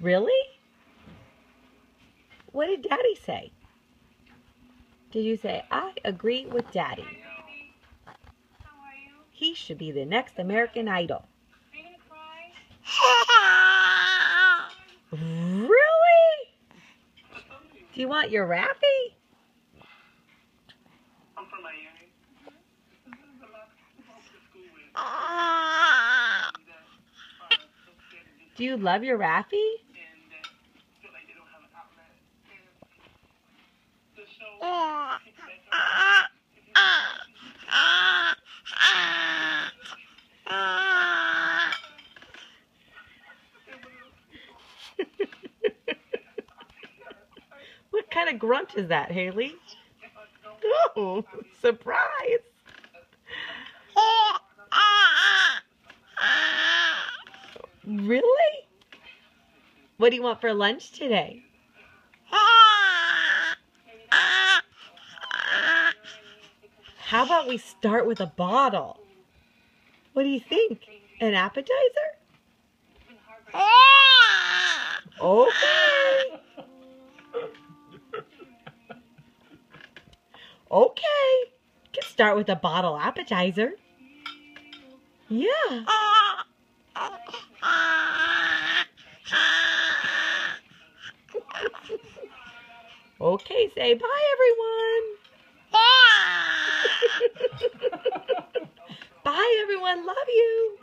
Really? What did Daddy say? Did you say, I agree with Daddy? He should be the next American Idol. Really? Do you want your Rappy? I'm from Miami. Do you love your Rappy? What kind of grunt is that, Haley? Oh, surprise! Really? What do you want for lunch today? How about we start with a bottle? What do you think? An appetizer? Okay. Okay. Can start with a bottle appetizer. Yeah. Okay, say bye, everyone. Bye, everyone. Love you.